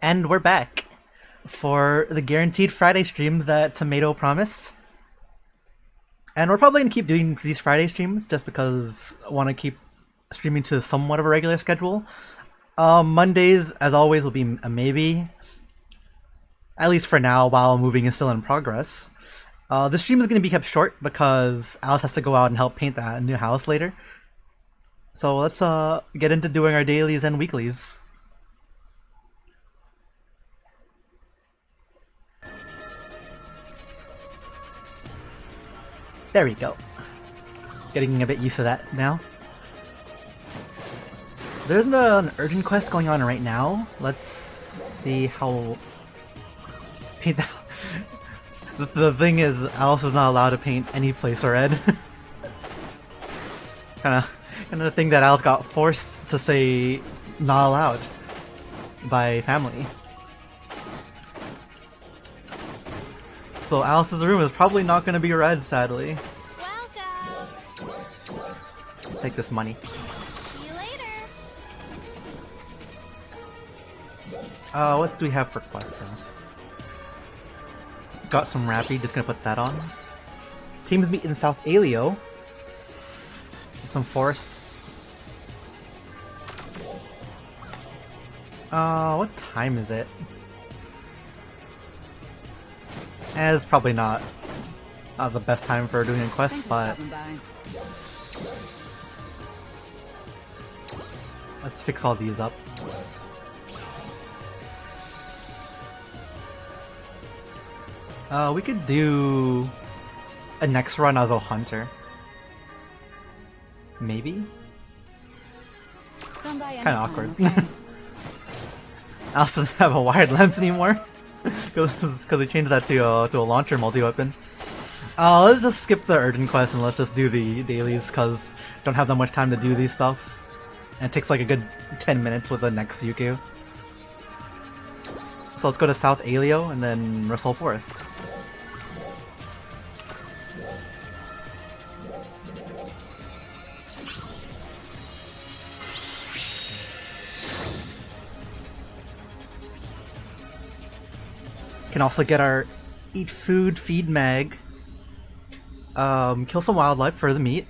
And we're back for the guaranteed Friday streams that Tomato promised. And we're probably going to keep doing these Friday streams just because I want to keep streaming to somewhat of a regular schedule. Mondays, as always, will be a maybe. At least for now, while moving is still in progress. The stream is going to be kept short because Alice has to go out and help paint that new house later. So let's get into doing our dailies and weeklies. There we go. Getting a bit used to that now. There isn't an urgent quest going on right now. Let's see how... paint that. The thing is, Alice is not allowed to paint any place red. kind of the thing that Alice got forced to say not allowed by family. So Alice's room is probably not going to be red, sadly. Welcome. Take this money. See you later. What do we have for quests though? Got some Rappy, just gonna put that on. Teams meet in South Alio. Some forest. What time is it? It's probably not the best time for doing a quest, but let's fix all these up. We could do a next run as a hunter. Maybe? Kinda awkward. Okay? I also doesn't have a wired lens anymore. Because we changed that to a launcher multi-weapon. Let's just skip the urgent quest and let's just do the dailies because don't have that much time to do these stuff. And it takes like a good 10 minutes with the next Yuku. So let's go to South Alio and then Russell Forest. Can also get our eat food, feed mag, kill some wildlife for the meat,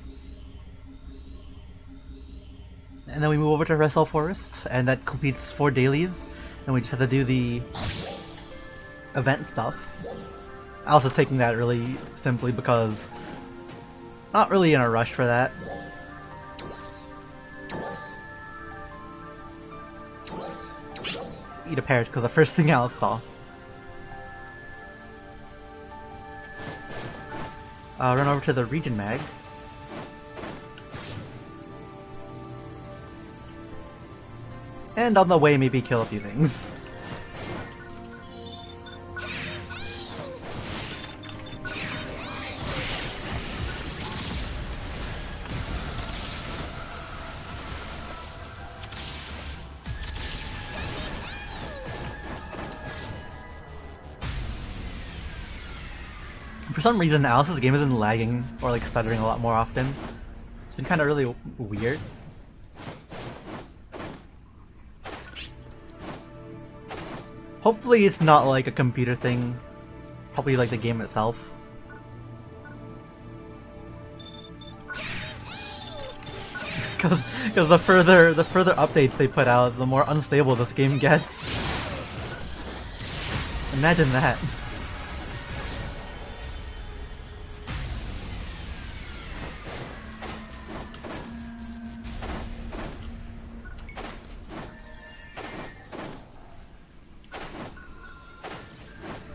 and then we move over to Russell Forest, and that completes 4 dailies. And we just have to do the event stuff. Also taking that really simply because not really in a rush for that. Let's eat a parrot because the first thing Alice saw. Run over to the region mag. And on the way, maybe kill a few things. For some reason, Alice's game isn't lagging or like stuttering a lot more often. It's been kind of really weird. Hopefully it's not like a computer thing. Probably like the game itself. Because the further updates they put out, the more unstable this game gets. Imagine that.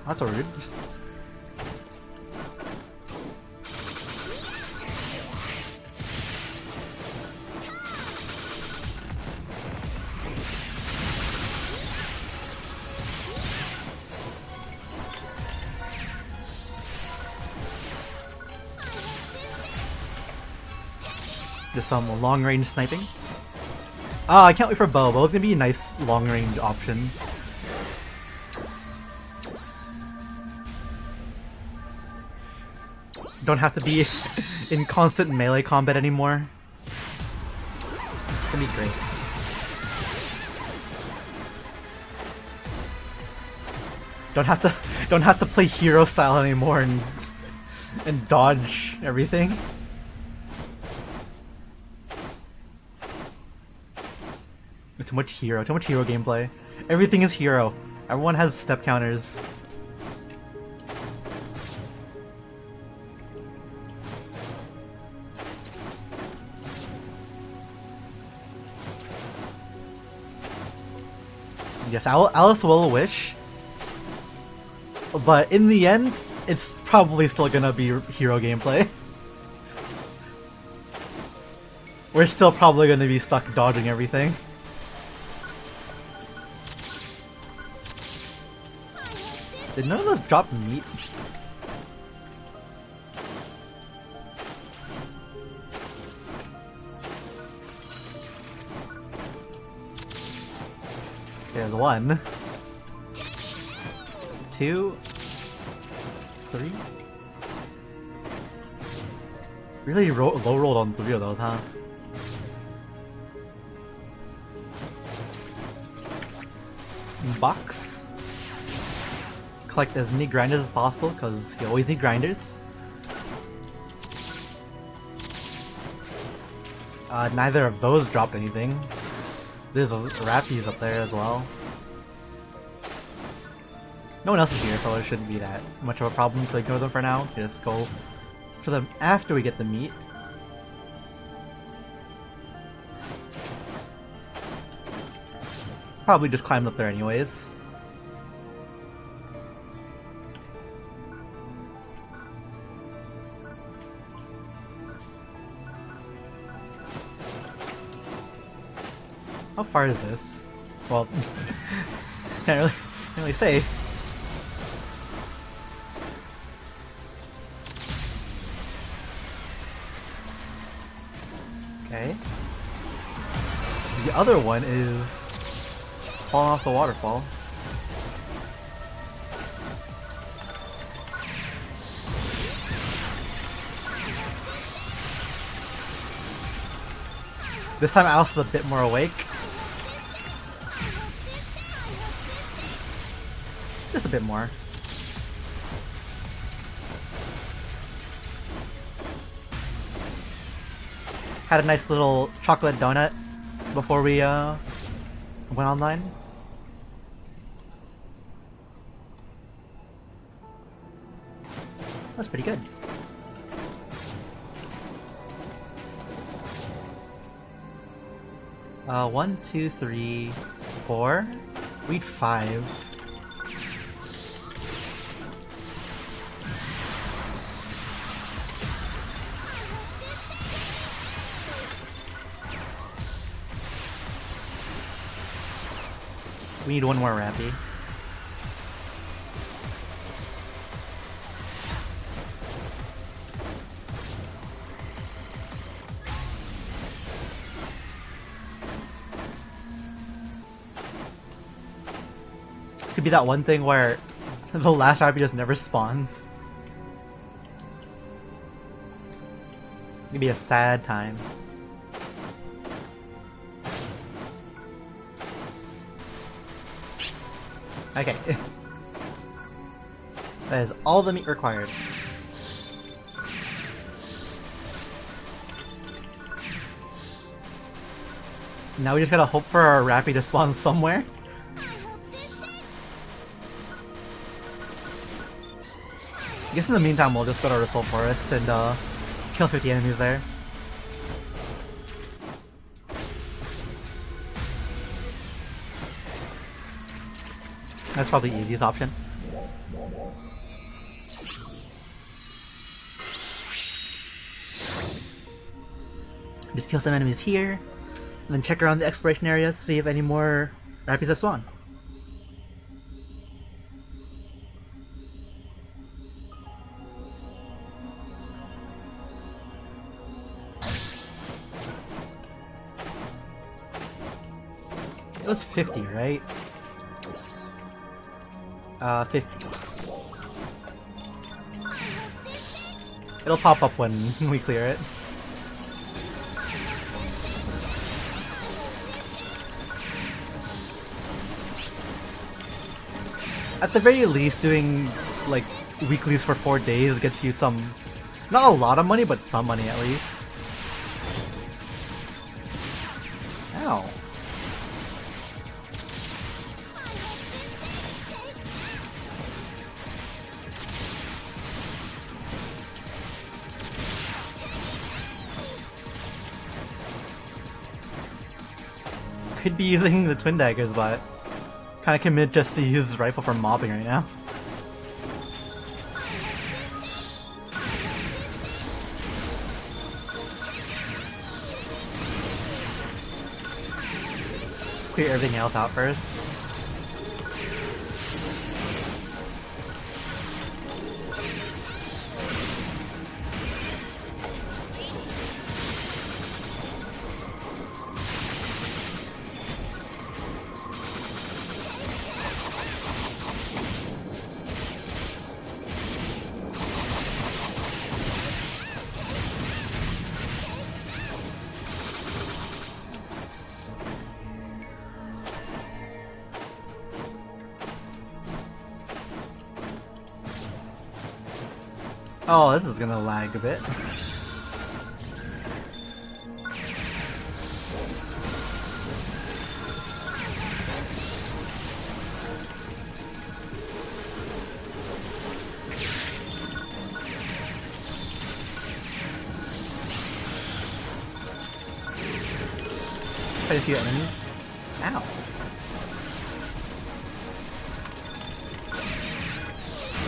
That's so rude. Just some long-range sniping. I can't wait for bow. Bow's gonna be a nice long-range option. Don't have to be in constant melee combat anymore. It's gonna be great. don't have to play hero style anymore and dodge everything. Too much hero gameplay. Everything is hero. Everyone has step counters. Yes, Alice will wish, but in the end, it's probably still gonna be hero gameplay. We're still probably gonna be stuck dodging everything. Did none of those drop meat? There's 1, 2, 3. Really low rolled on 3 of those, huh? Box. Collect as many grinders as possible, because you always need grinders. Neither of those dropped anything. There's Rappies up there as well. No one else is here, so it shouldn't be that much of a problem to ignore them for now. Just go for them after we get the meat. Probably just climb up there anyways. How far is this? Well, can't really say. Okay. The other one is falling off the waterfall. This time Alice is a bit more awake. Just a bit more. Had a nice little chocolate donut before we went online. That's pretty good. One, two, three, 4. We need 5. We need 1 more Rappy. To be that one thing where the last Rappy just never spawns. It'd be a sad time. Okay. That is all the meat required. Now we just gotta hope for our Rappy to spawn somewhere. I guess in the meantime we'll just go to Resol Forest and kill 50 enemies there. That's probably the easiest option. Just kill some enemies here, and then check around the exploration areas to see if any more Rappies have spawned. It was 50, right? 50. It'll pop up when we clear it. At the very least, doing like weeklies for 4 days gets you some, not a lot of money, but some money at least. Ow. Could be using the twin daggers, but kind of commit just to use rifle for mobbing right now. Clear everything else out first. Oh, this is gonna lag a bit. Quite a few enemies. Ow.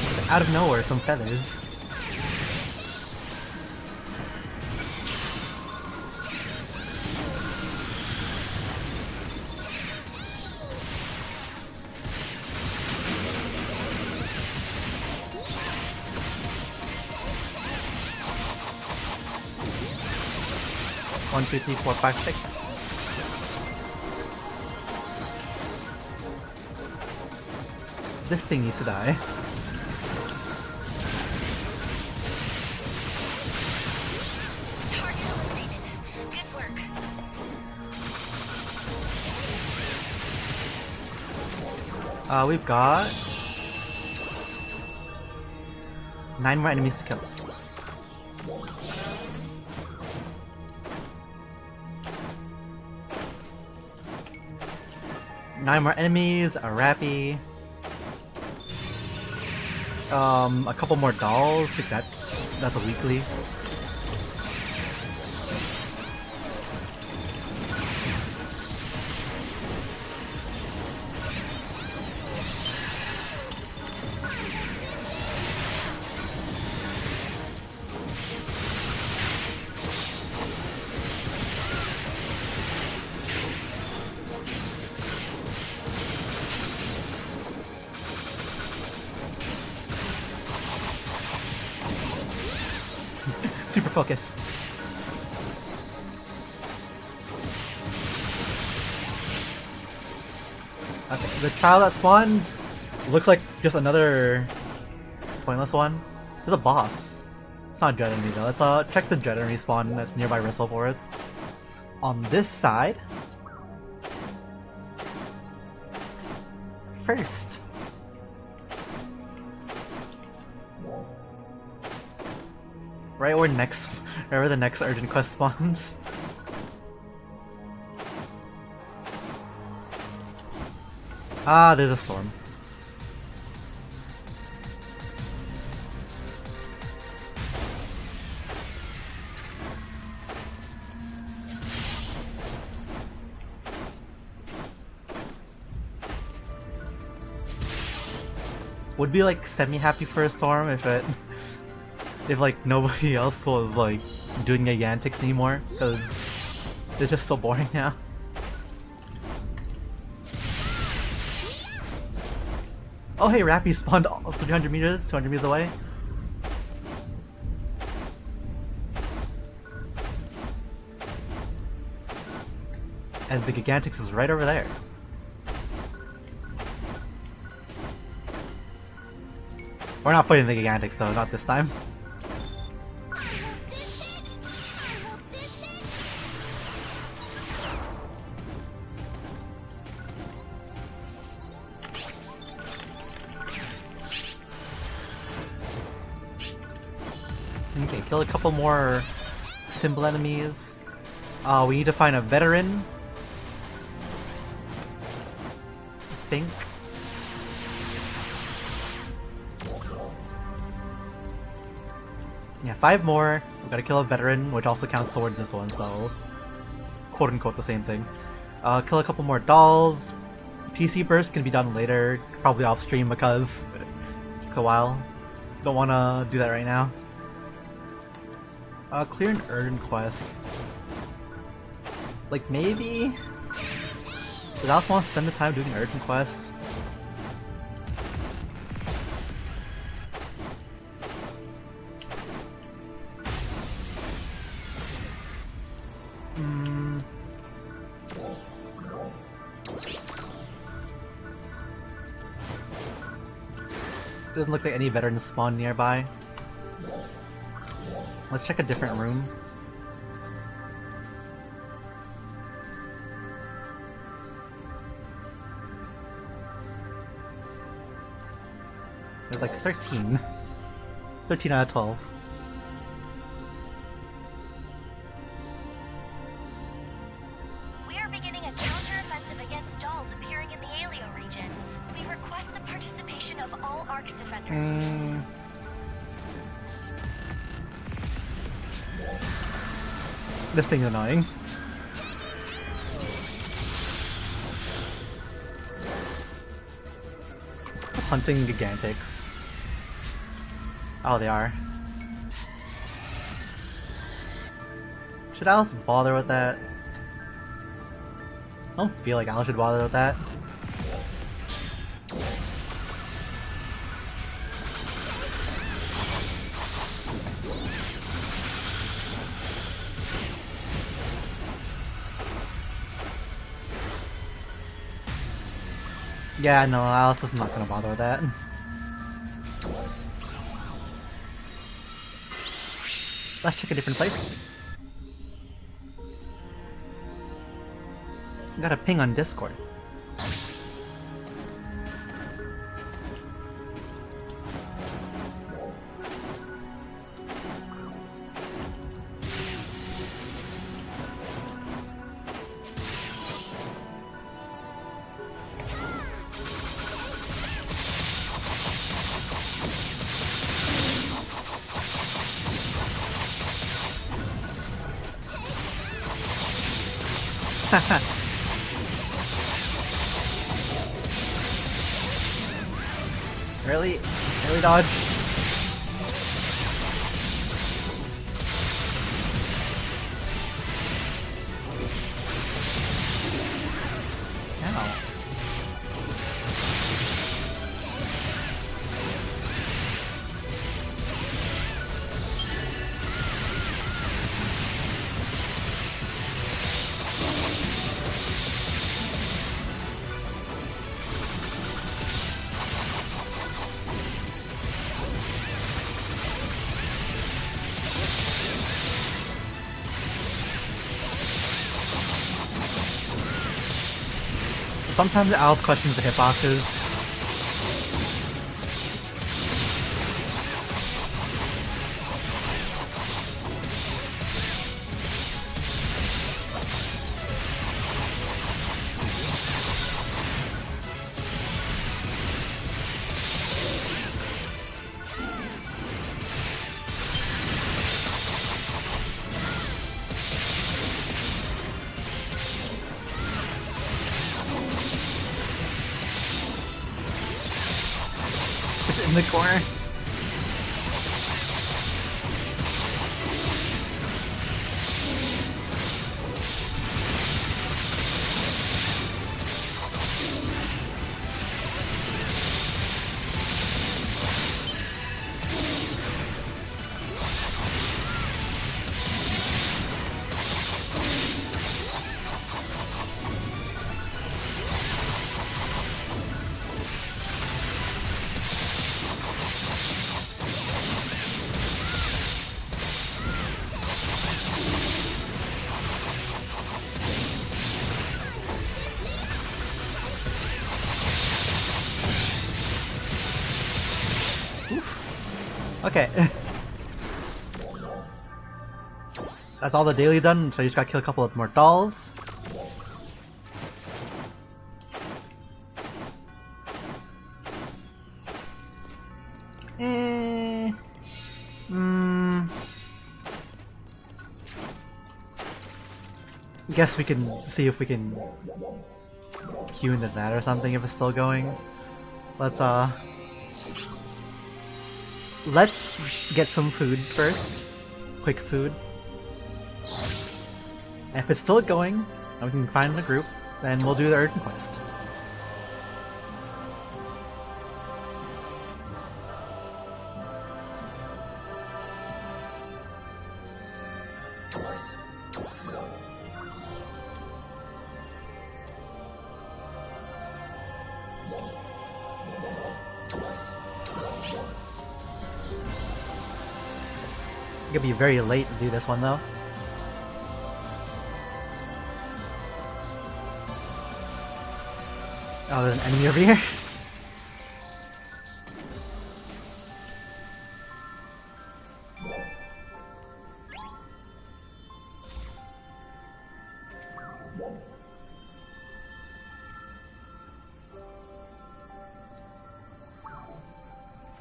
Just out of nowhere, some feathers. One, two, three, four, five, six. This thing needs to die. Target eliminated. Good work. We've got 9 more enemies to kill. Nine more enemies, a Rappy, a couple more dolls. I think that's a weekly. Super focus. Okay, the trial that spawned looks like just another pointless one. There's a boss. It's not a dread enemy though. Let's check the dread enemy spawn that's nearby Wrestle Forest. On this side. First. Right where the next urgent quest spawns. Ah, there's a storm. Would be like semi-happy for a storm if like nobody else was like doing Gigantics anymore, because they're just so boring now. Oh hey, Rappy spawned 300 meters, 200 meters away. And the Gigantics is right over there. We're not fighting the Gigantics though, not this time. Okay, kill a couple more symbol enemies. We need to find a veteran. I think. Yeah, 5 more. We gotta kill a veteran, which also counts toward this one, so quote unquote the same thing. Kill a couple more dolls. PC burst can be done later, probably off stream because it takes a while. Don't wanna do that right now. Clear an urn quest. Like maybe? Did I also want to spend the time doing an urn quest? Doesn't look like any veterans spawn nearby. Let's check a different room. There's like 13. 13 out of 12. We are beginning a counter-offensive against dolls appearing in the Alio region. We request the participation of all ARC's defenders. This thing's annoying. Hunting Gigantics. Oh, they are. Should Alice bother with that? I don't feel like Alice should bother with that. Yeah, no, Alice is not gonna bother with that. Let's check a different place. Got a ping on Discord. Really? Really dodge? Ow. Sometimes Alice questions the hitboxes. Just in the corner. Okay. That's all the daily done, so I just gotta kill a couple of more dolls. Guess we can see if we can queue into that or something if it's still going. Let's get some food first. Quick food. And if it's still going, and we can find the group, then we'll do the urgent quest. It's gonna be very late to do this one though. Oh, there's an enemy over here.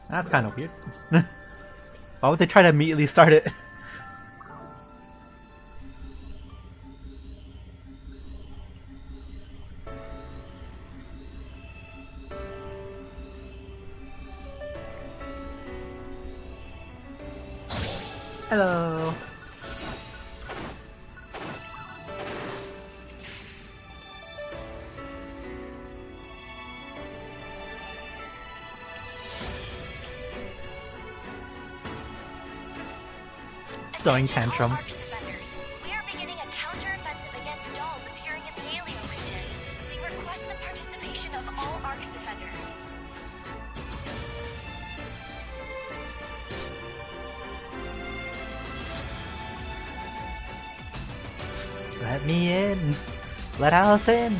That's kind of weird. Why would they try to immediately start it? Hello. Throwing tantrum. We are beginning a counter-offensive against dolls appearing in the Alio region. We request the participation of all ARC's defenders. Let me in. Let Alice in.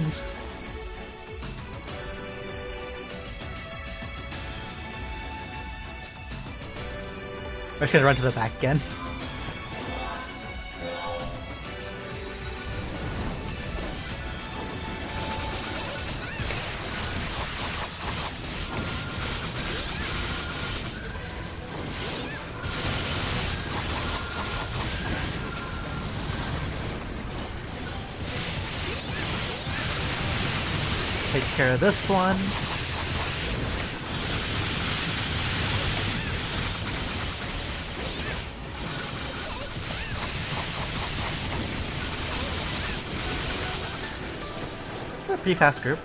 We're just gonna run to the back again. Take care of this one. We're a pretty fast group.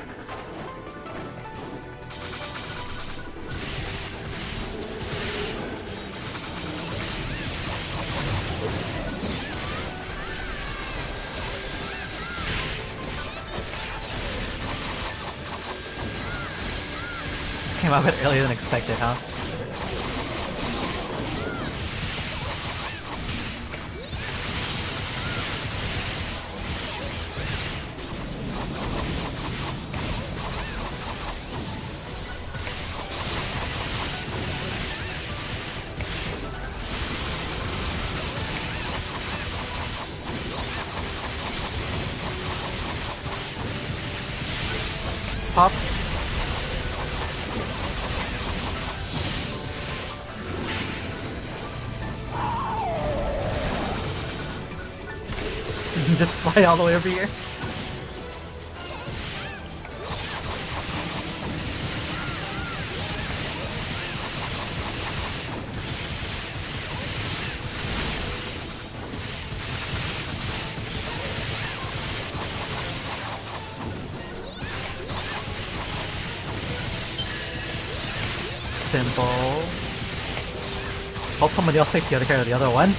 Came out a bit earlier than expected, huh? Pop. You can just fly all the way over here. Simple. Hope somebody else takes the other care of the other one.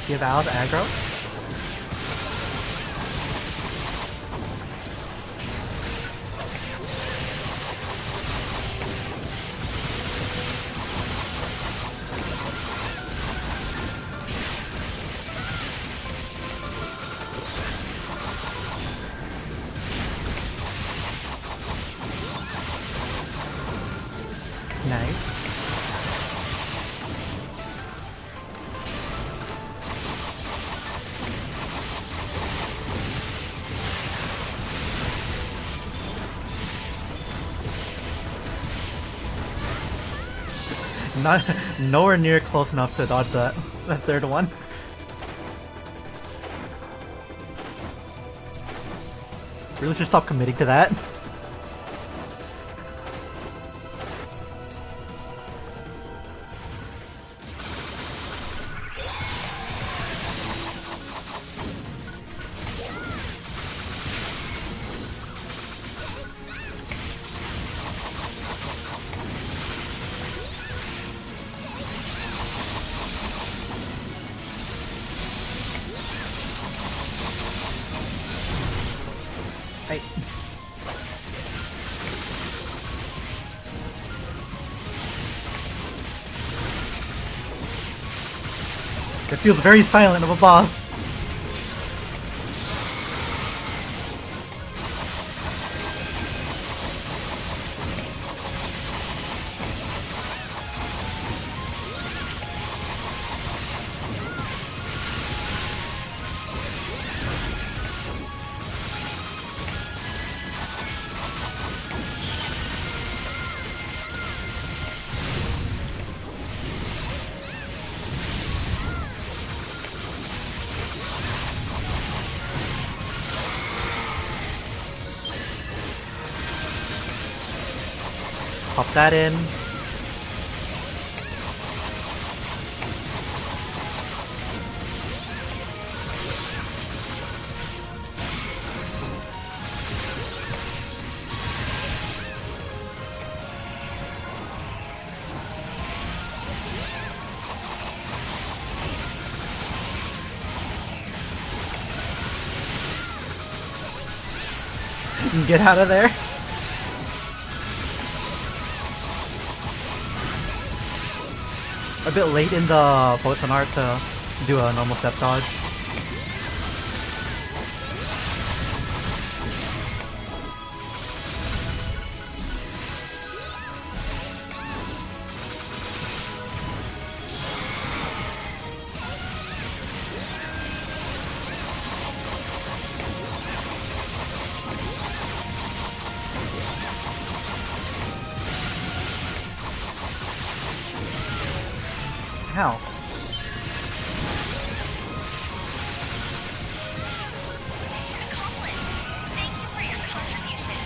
Give out aggro. Nice. Not nowhere near close enough to dodge that third one. Really should stop committing to that. Hey. It feels very silent of a boss. Pop that in. Get out of there. A bit late in the Photon art to do a normal step dodge. How? Mission accomplished. Thank you for your contribution.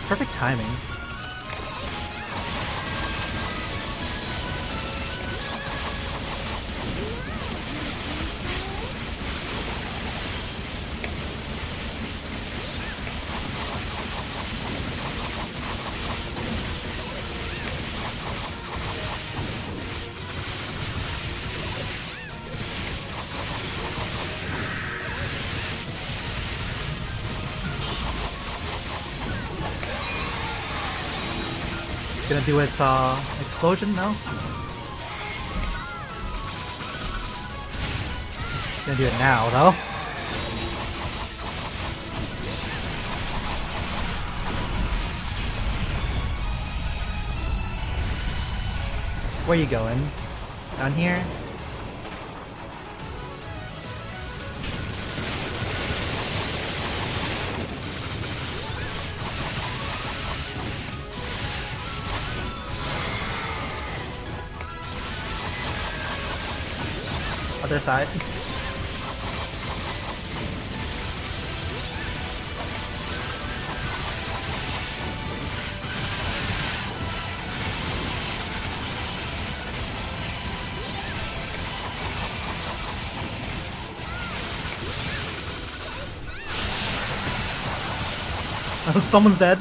Perfect timing. Gonna do its explosion now. Gonna do it now though. Where you going? Down here? Other side. Someone's dead.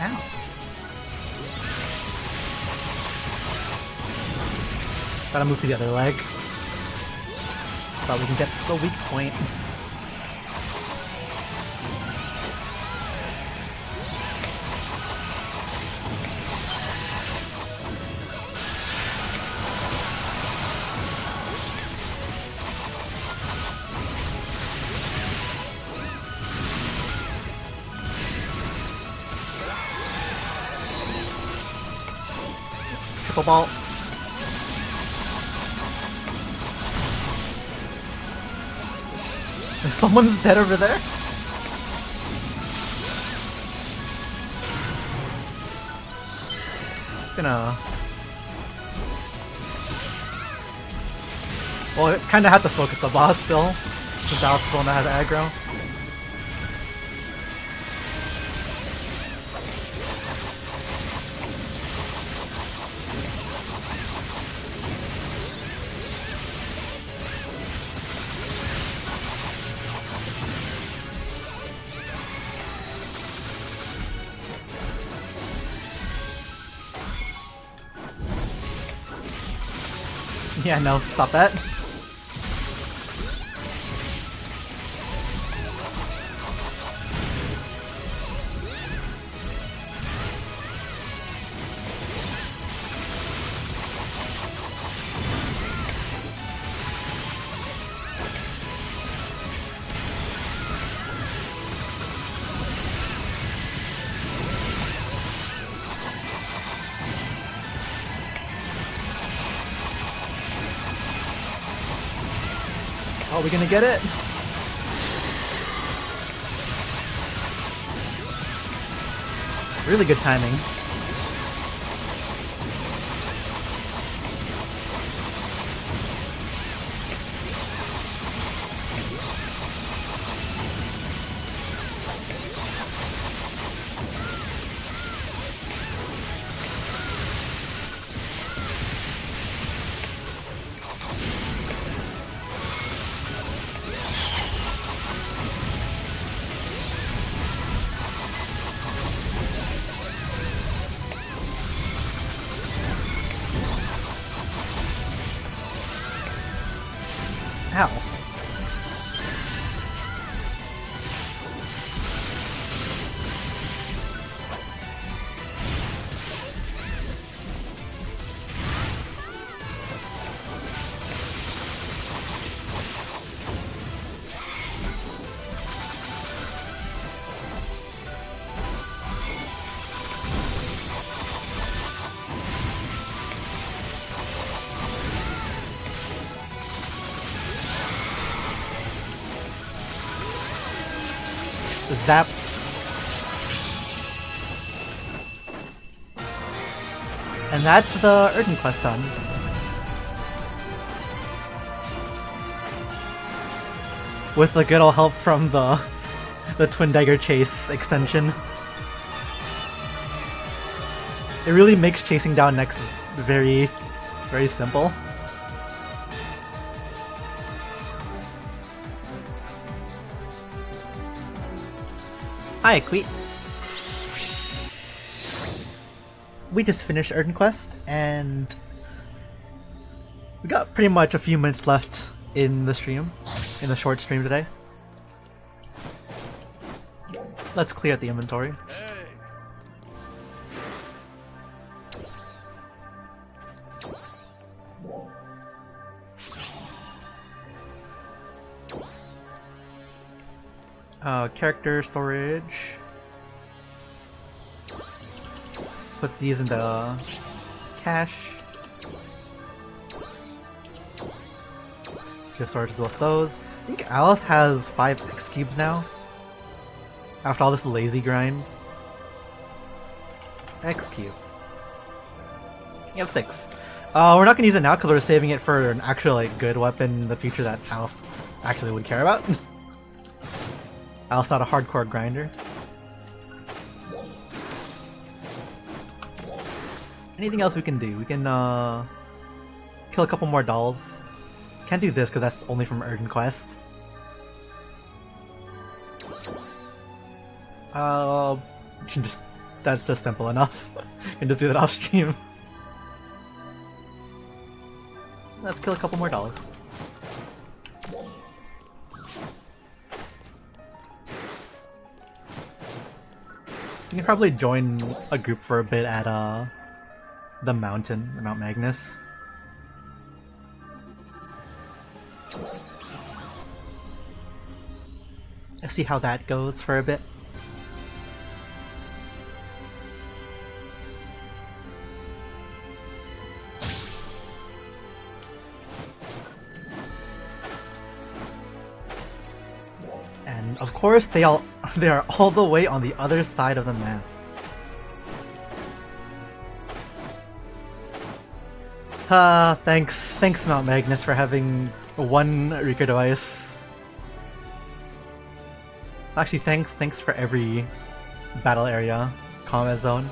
Ow. Gotta move to the other leg. Thought we can get the weak point. Triple ball. Someone's dead over there? Just gonna... Well, it kinda had to focus the boss still, since I was the one that has aggro. Yeah, no, stop that. Are we gonna get it? Really good timing. Ow. Zap. And that's the Urgent Quest done. With the good old help from the Twin Dagger Chase extension. It really makes chasing down next very, very simple. Hi, Queet. We just finished Urgent Quest, and we got pretty much a few minutes left in the stream, in the short stream today. Let's clear out the inventory. Character storage. Put these into cache. Just storage both those. I think Alice has 5 X cubes now. After all this lazy grind. X cube. You have 6. We're not gonna use it now because we're saving it for an actual good weapon in the future that Alice actually would care about. Alice not a hardcore grinder. Anything else we can do? We can kill a couple more dolls. Can't do this because that's only from Urgent Quest. That's just simple enough. You can just do that off stream. Let's kill a couple more dolls. You can probably join a group for a bit at the mountain, Mount Magnus. Let's see how that goes for a bit. And of course they are all the way on the other side of the map. Thanks Mount Magnus for having one Rika device. Actually, thanks for every battle area, combat zone.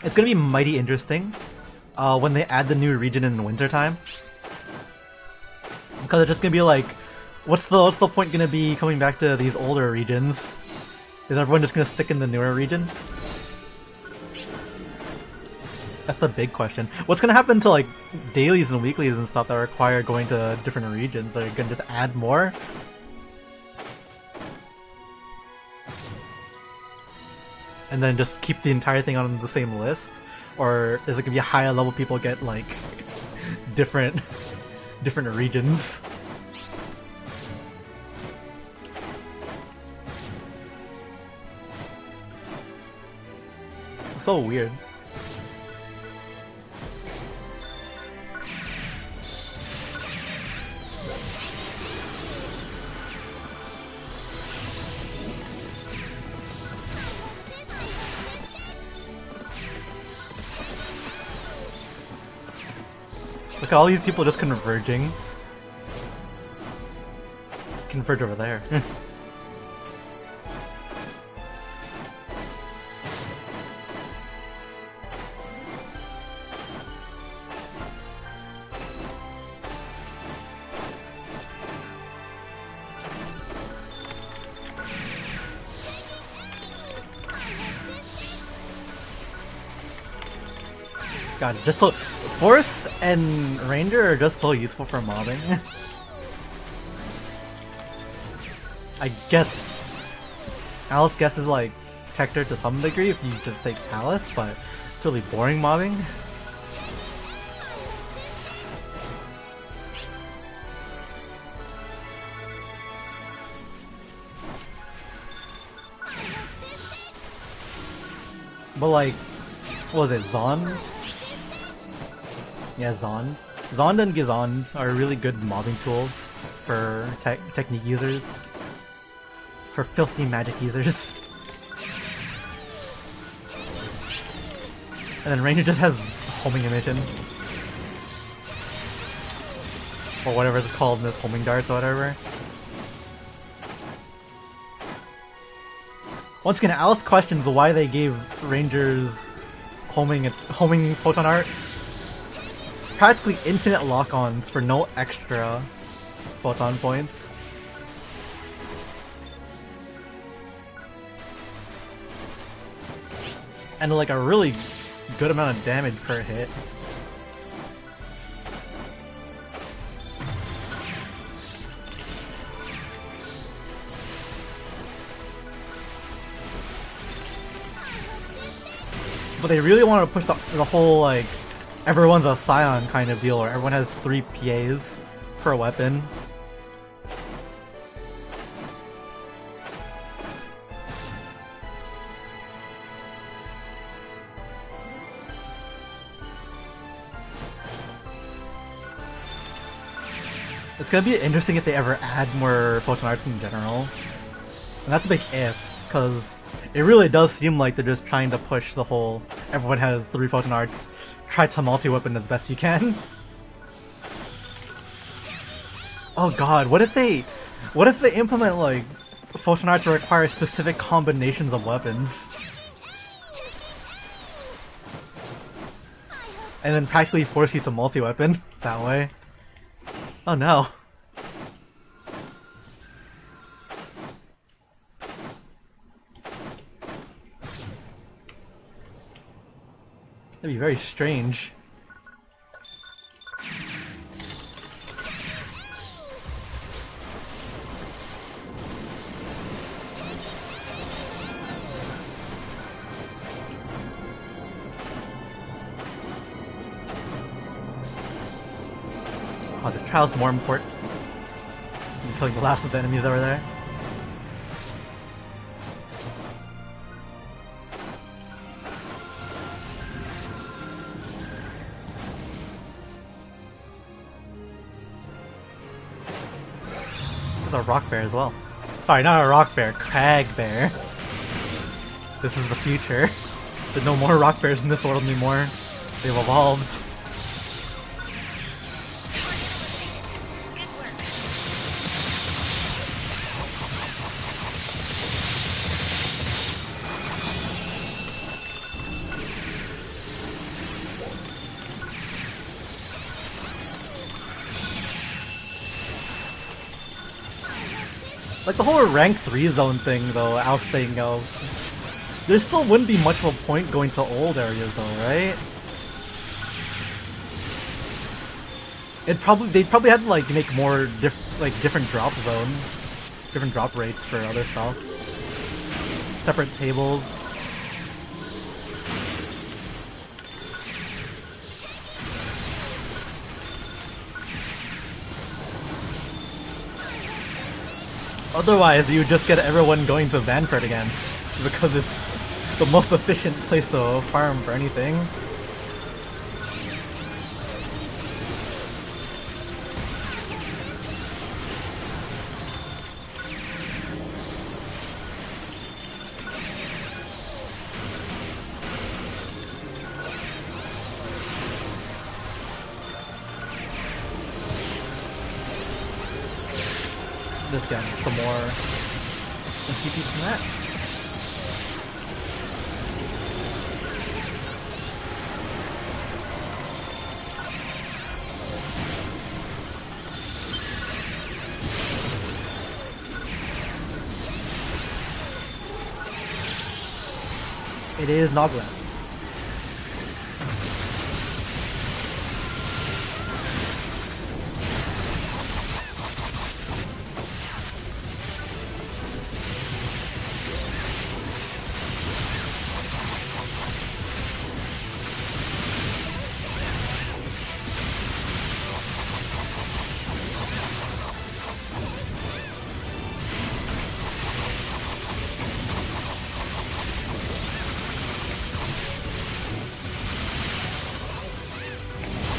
It's gonna be mighty interesting when they add the new region in wintertime. Because it's just gonna be like, what's the point gonna be coming back to these older regions? Is everyone just gonna stick in the newer region? That's the big question. What's gonna happen to like dailies and weeklies and stuff that require going to different regions? Are you gonna just add more? And then just keep the entire thing on the same list? Or is it gonna be higher level people get like different regions? So weird. Look at all these people just converging. Converge over there. God, just so Force and Ranger are just so useful for mobbing. I guess Alice guesses like Tector to some degree if you just take Alice, but it's really boring mobbing. But like, what was it, Zond? Yeah, Zond. Zond and Gizond are really good mobbing tools for technique users. For filthy magic users. And then Ranger just has homing emission. Or whatever it's called in this, homing darts or whatever. Once again, Alice questions why they gave Rangers homing photon art. Practically infinite lock-ons for no extra photon points. And like a really good amount of damage per hit. But they really want to push the whole like everyone's a Scion kind of deal, where everyone has 3 PAs per weapon. It's gonna be interesting if they ever add more photon arts in general. And that's a big if, because it really does seem like they're just trying to push the whole everyone has 3 photon arts, try to multi-weapon as best you can. Oh god, what if they implement like photon arts to require specific combinations of weapons? And then practically force you to multi-weapon that way. Oh no. That'd be very strange. Oh, this trial's more important than killing the last of the enemies over there. There's a rock bear as well. Sorry, not a rock bear, crag bear. This is the future. There's no more rock bears in this world anymore. They've evolved. Like the whole rank 3 zone thing though, I was thinking of, there still wouldn't be much of a point going to old areas though, right? They'd probably have to like make more different drop zones, different drop rates for other stuff. Separate tables. Otherwise, you would just get everyone going to Vanford again, because it's the most efficient place to farm for anything. Just get some more MP from that. It is Nogland.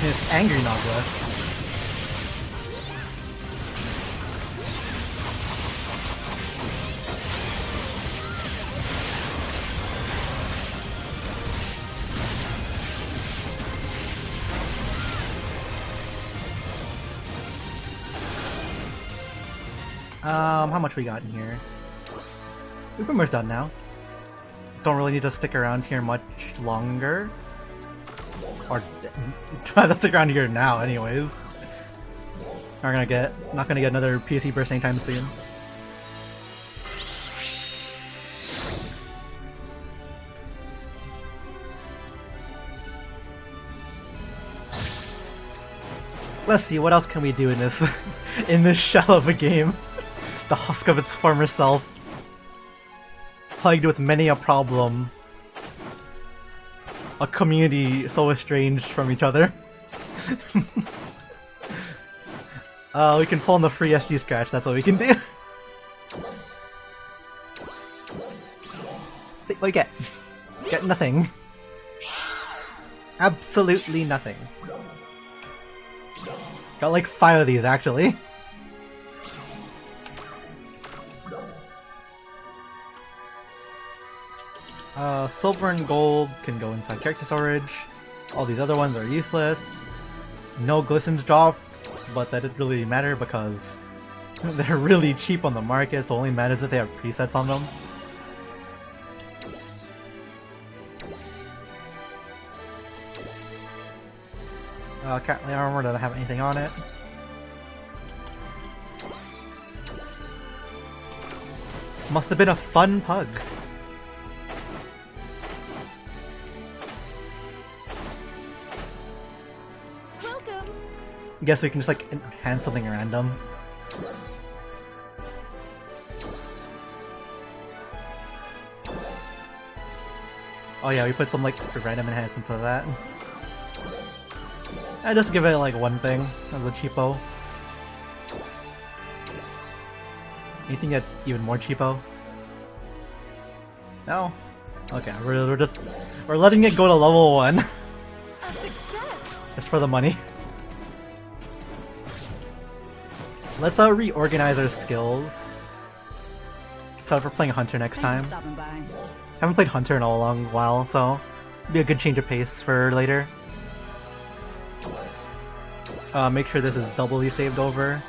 It's angry Nogla. How much we got in here? We're pretty much done now. Don't really need to stick around here much longer. Or let's stick around here now, anyways. Not gonna get another PC burst anytime soon. Let's see, what else can we do in this in this shell of a game? The husk of its former self, plagued with many a problem. A community so estranged from each other. We can pull in the free SG scratch, that's what we can do. See what you get. Get nothing. Absolutely nothing. Got like 5 of these actually. Silver and gold can go inside character storage. All these other ones are useless. No glistens drop, but that didn't really matter because they're really cheap on the market, so it only matters if they have presets on them. Catly armor doesn't have anything on it. Must have been a fun pug. Guess we can just like enhance something random. Oh yeah, we put some like random enhancement to that. I just give it like one thing as a cheapo. Anything that's even more cheapo? No. Okay, we're letting it go to level 1. A success. Just for the money. Let's reorganize our skills. Set up for playing Hunter next time. Thanks for stopping by. Haven't played Hunter in a long while, so it'll be a good change of pace for later. Make sure this is doubly saved over.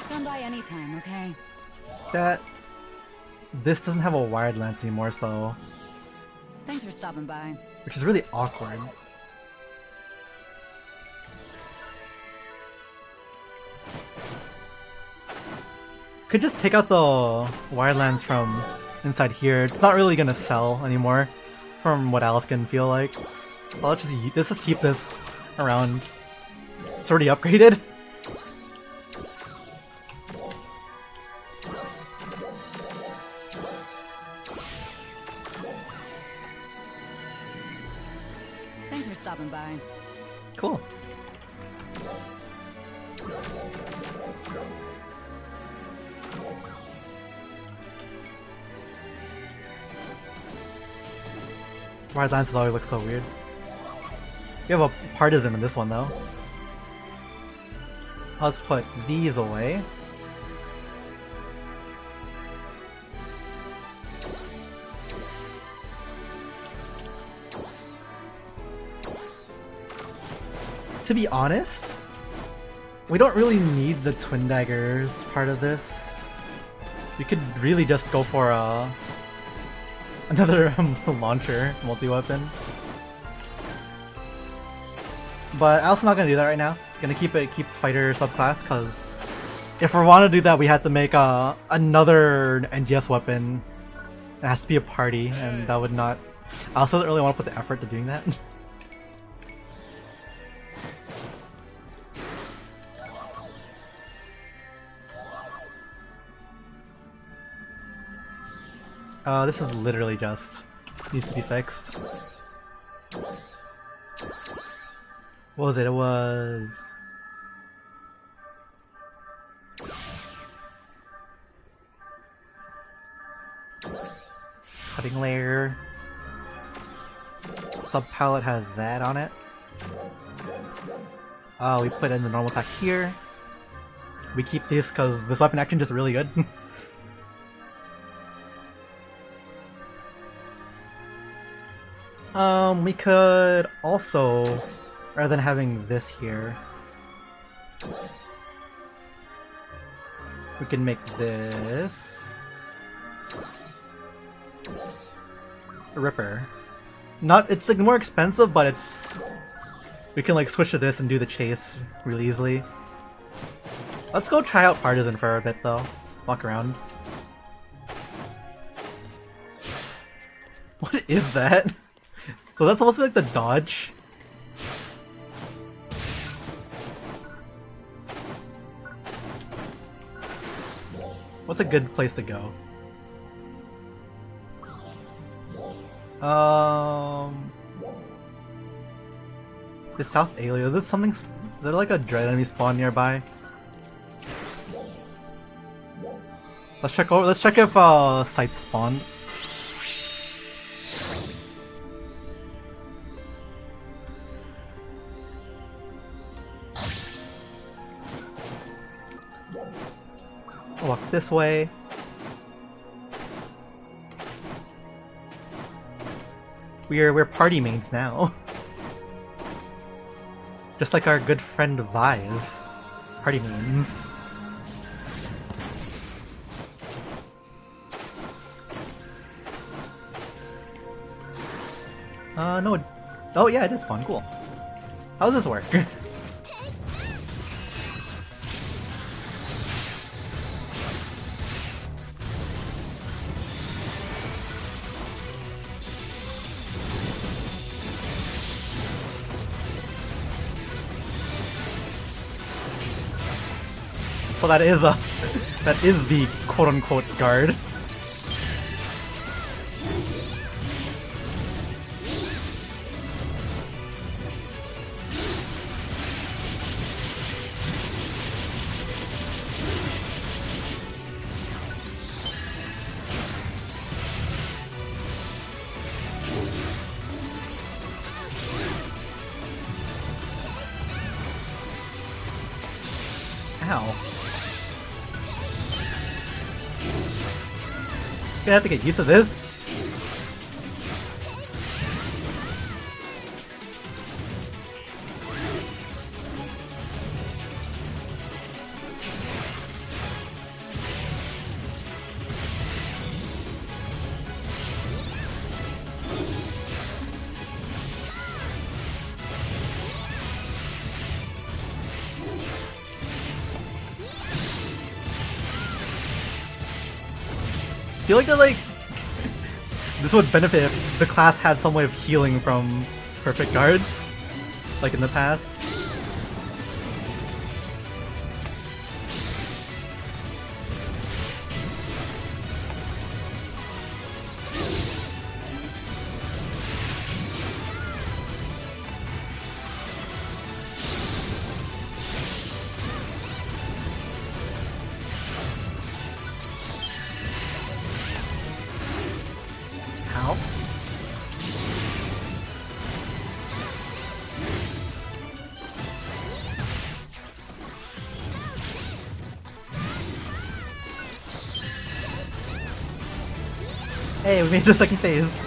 Come by anytime, okay? This doesn't have a wired lance anymore, so Thanks for stopping by. which is really awkward. Could just take out the wired lance from inside here. It's not really gonna sell anymore, from what Alice can feel like. So let's just keep this around. It's already upgraded. Thanks for stopping by. Cool. Wired lances always look so weird. You have a partisan in this one though. Let's put these away. To be honest, we don't really need the twin daggers part of this. You could really just go for another launcher multi-weapon. But Alice is not gonna do that right now. Gonna keep fighter subclass, because if we want to do that, we have to make another NGS weapon. It has to be a party, and that would not. I also don't really want to put the effort to doing that. This is literally just needs to be fixed. What was it? It was cutting layer. Sub palette has that on it. We put in the normal attack here. We keep these because this weapon action is just really good. We could also, rather than having this here, we can make this a Ripper. It's like more expensive, but we can like switch to this and do the chase really easily. Let's go try out Partisan for a bit though. Walk around. What is that? So that's supposed to be like the dodge? What's a good place to go? Is South Alien, is this something, is there like a dread enemy spawn nearby? Let's check if sites spawned. Walk this way. We're party mains now. Just like our good friend Vise. Party mains. No. Oh yeah, it is fun. Cool. How does this work? So that is a that is the quote-unquote guard. Ow. Gonna have to get used to this. I feel like that, like, this would benefit if the class had some way of healing from perfect guards, like in the past. Ow. Hey, we made it to second phase.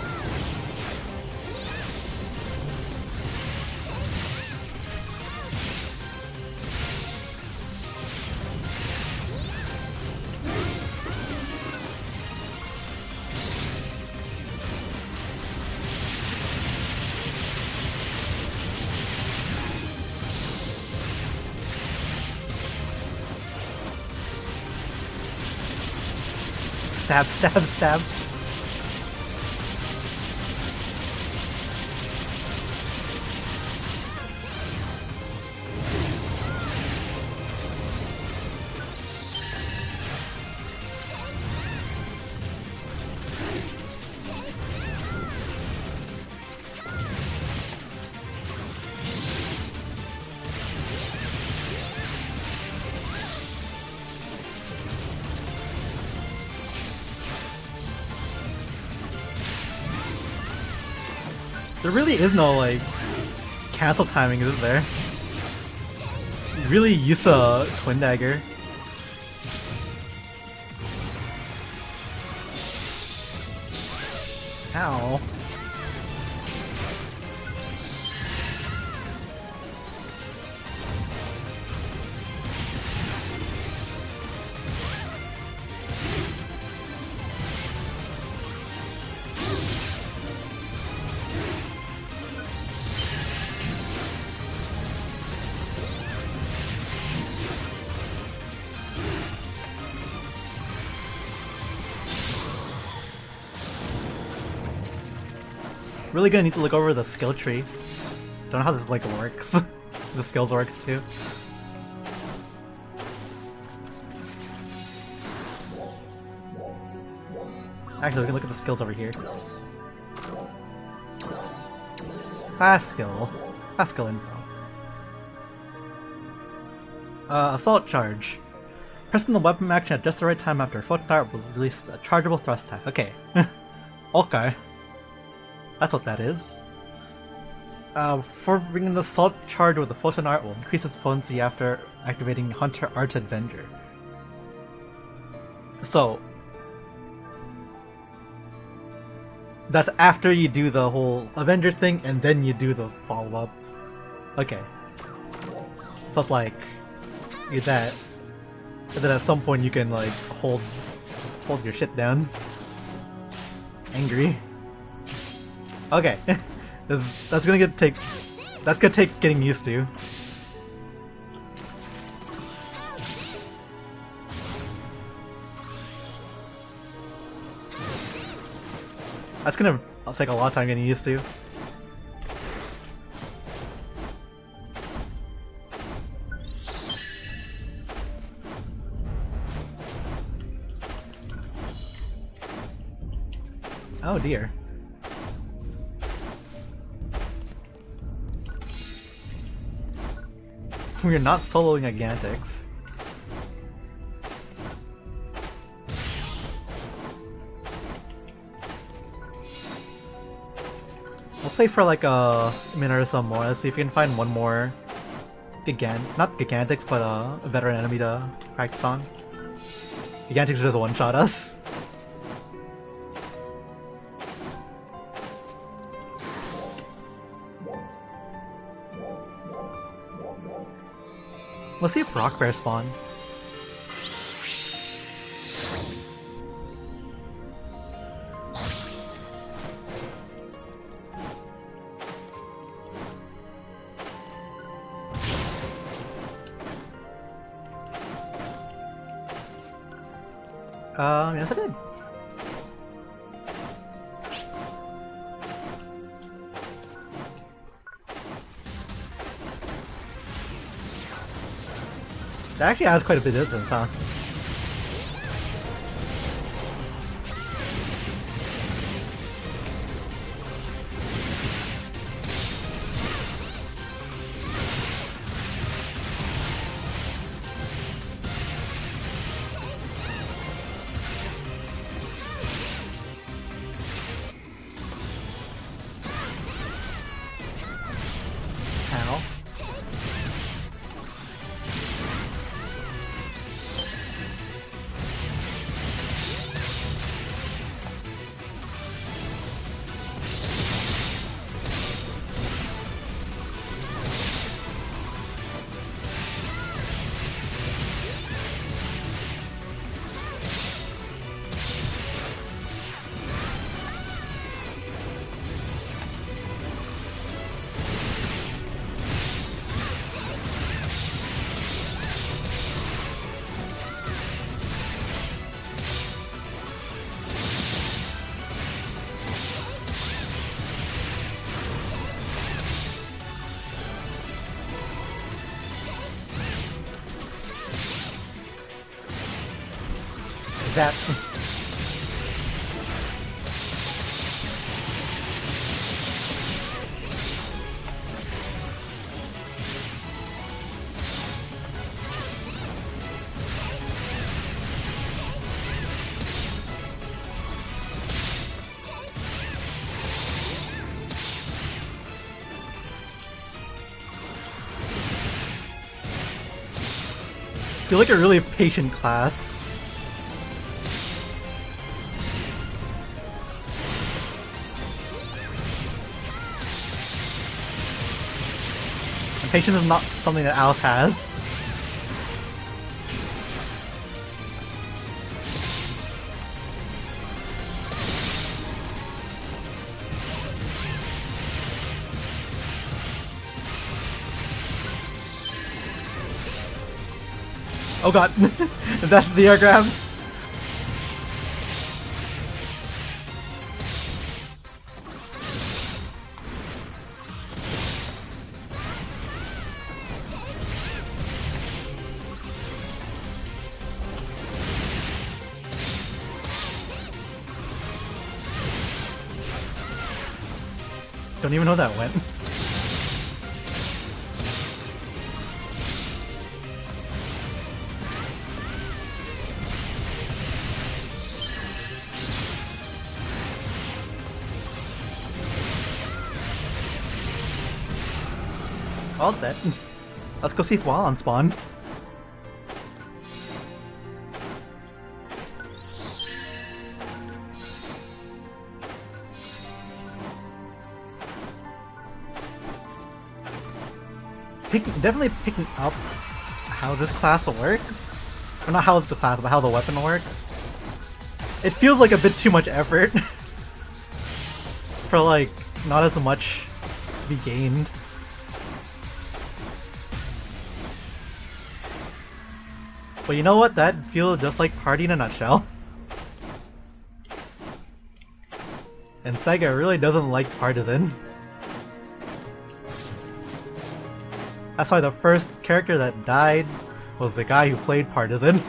Stab, stab, stab. There really is no, like, cancel timing, is there? Really use a Twin Dagger. Ow. Really gonna need to look over the skill tree. Don't know how this, like, works. The skills work too. Actually, we can look at the skills over here. Fast skill info. Assault charge. Pressing the weapon action at just the right time after a photon dart will release a chargeable thrust attack. Okay. Okay. That's what that is. For bringing the assault charge with the photon art will increase its potency after activating Hunter Art Avenger. So that's after you do the whole Avenger thing and then you do the follow-up. Okay. So it's like you do that. And then at some point you can, like, hold your shit down. Angry. Okay. That's gonna take getting used to. That's gonna take a lot of time getting used to. Oh dear. We're not soloing Gigantix. We'll play for like a minute or so more. Let's see if we can find one more not Gigantix, but a veteran enemy to practice on. Gigantix just one-shot us. Let's see if Rock Bear spawn. Yes I did. That actually has quite a bit of distance, huh? Ow. That. You're like a really patient class. And patience is not something that Alice has. Oh god, that's the air grab. Don't even know how that went. All's dead. Let's go see if Wallon spawned. Definitely picking up how this class works. Or not how the class, but how the weapon works. It feels like a bit too much effort for like not as much to be gained. But you know what? That feels just like Party in a nutshell. And Sega really doesn't like Partisan. That's why the first character that died was the guy who played Partisan.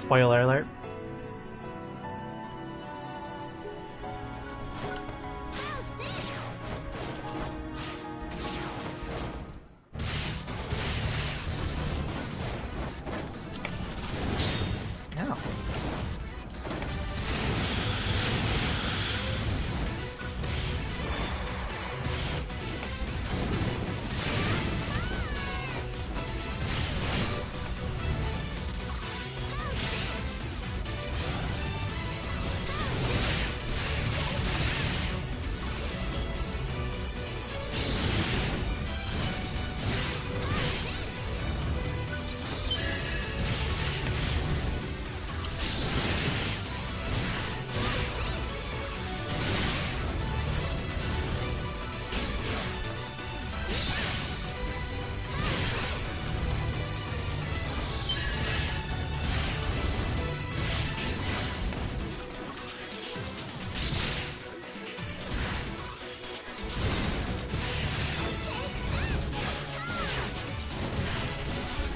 Spoiler alert. Yeah.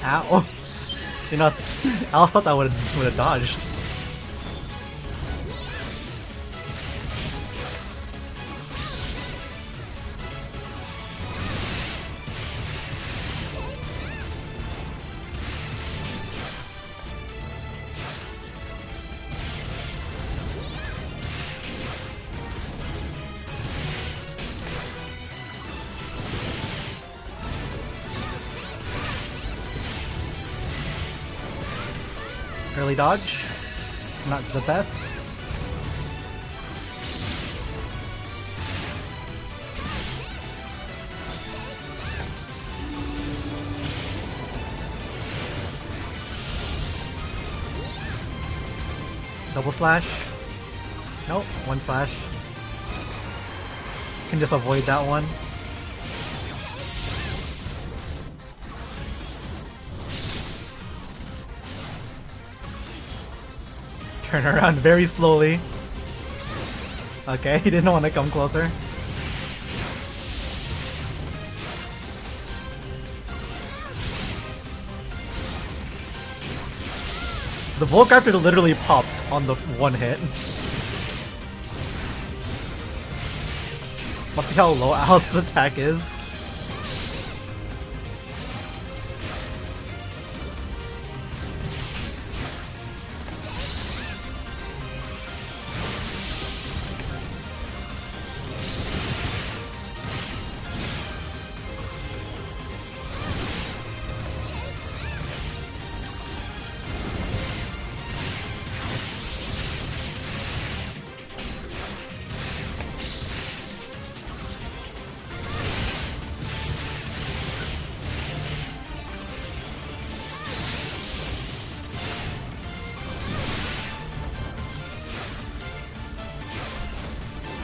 Ow. You know, I almost thought that would have dodged. Early dodge, not the best. Double slash. Nope, one slash. Can just avoid that one. Turn around very slowly. Okay, he didn't want to come closer. The Volcrafter literally popped on the one hit. Must be how low Alice's attack is.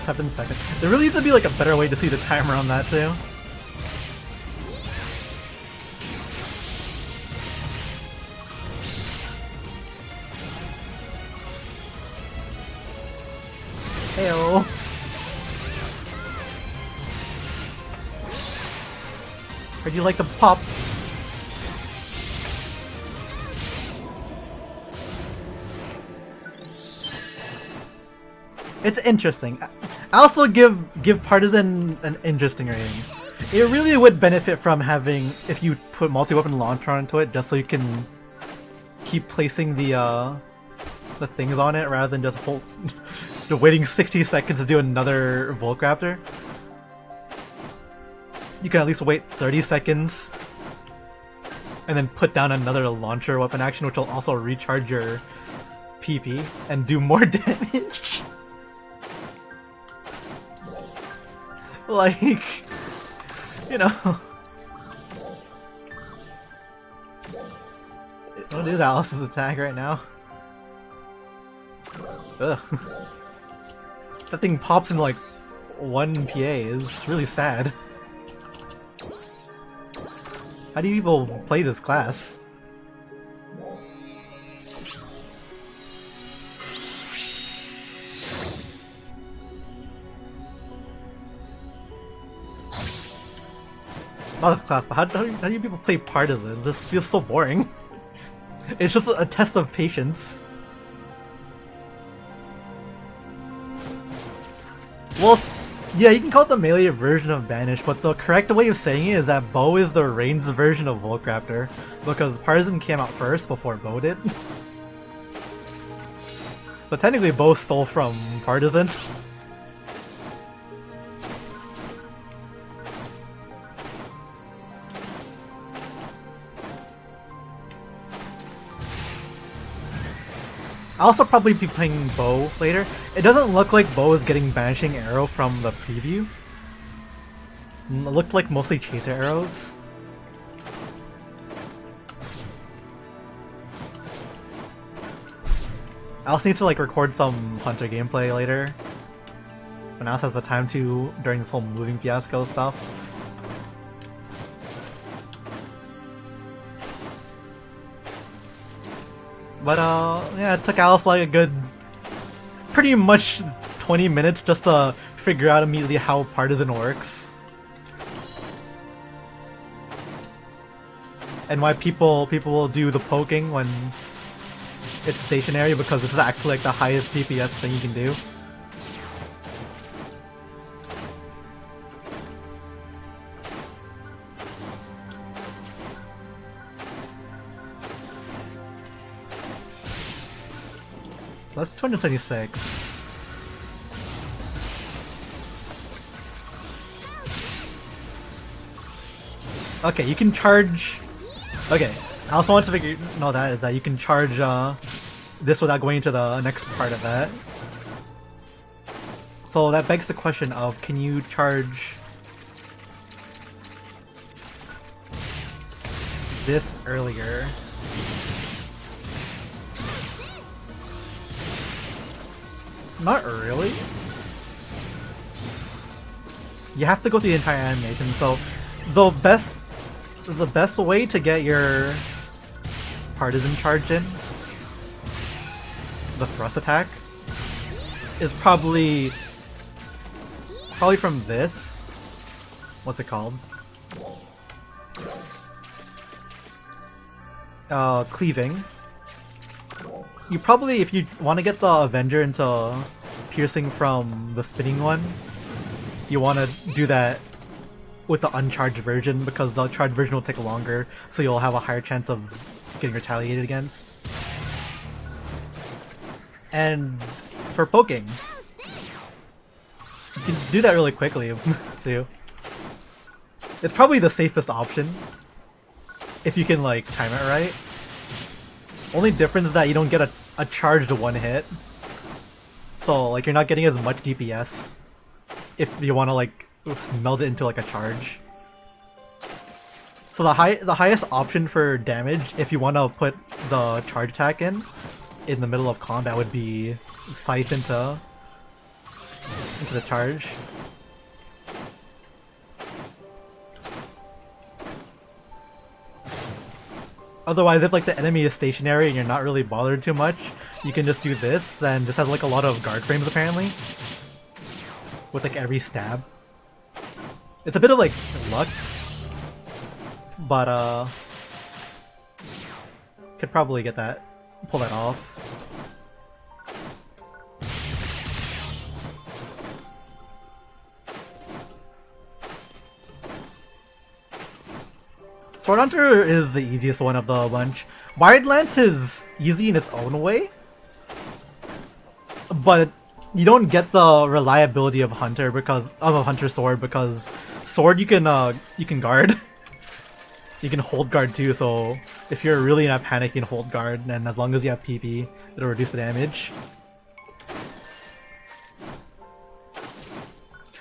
Seven seconds. There really needs to be like a better way to see the timer on that too. Heyo. Heard you like the pop. It's interesting. I also give Partisan an interesting rating. It really would benefit from having, if you put multi-weapon launcher onto it, just so you can keep placing the things on it rather than just waiting 60 seconds to do another Volcrafter. You can at least wait 30 seconds and then put down another launcher weapon action, which will also recharge your PP and do more damage. Like, you know. What is Alice's attack right now? Ugh. That thing pops in like 1 PA. It's really sad. How do people play this class? Not this class, but how do you people play Partisan? It just feels so boring. It's just a test of patience. Well, yeah, you can call it the melee version of Banish, but the correct way of saying it is that Bow is the ranged version of Volcraptor, because Partisan came out first before Bow did. But technically Bow stole from Partisan. I'll also probably be playing Bow later. It doesn't look like Bow is getting Banishing Arrow from the preview. It looked like mostly Chaser Arrows. I also need to like record some Hunter gameplay later. When Alice has the time to during this whole moving fiasco stuff. But yeah, it took Alice like a good, pretty much 20 minutes just to figure out immediately how Partisan works. And why people will do the poking when it's stationary, because this is actually like the highest DPS thing you can do. So that's 276. Okay, you can charge. Okay, I also want to know that you can charge this without going into the next part of that. So that begs the question of, can you charge this earlier? Not really. You have to go through the entire animation, so the best way to get your Partisan charge in, the thrust attack, is probably from this. What's it called? Cleaving. You probably, if you want to get the Avenger into piercing from the spinning one, you want to do that with the uncharged version, because the charged version will take longer, so you'll have a higher chance of getting retaliated against. And for poking, you can do that really quickly too. It's probably the safest option if you can like time it right. Only difference is that you don't get a charged one hit, so like you're not getting as much DPS if you want to like meld it into like a charge. So the highest option for damage, if you want to put the charge attack in the middle of combat, would be Scythe into the charge. Otherwise, if like the enemy is stationary and you're not really bothered too much, you can just do this, and this has like a lot of guard frames apparently, with like every stab. It's a bit of like luck, but could probably pull that off. Sword Hunter is the easiest one of the bunch. Wired Lance is easy in its own way, but you don't get the reliability of Hunter because of a Hunter sword, because sword you can guard. You can hold guard too, so if you're really in a panic you can hold guard, and as long as you have PP, it'll reduce the damage.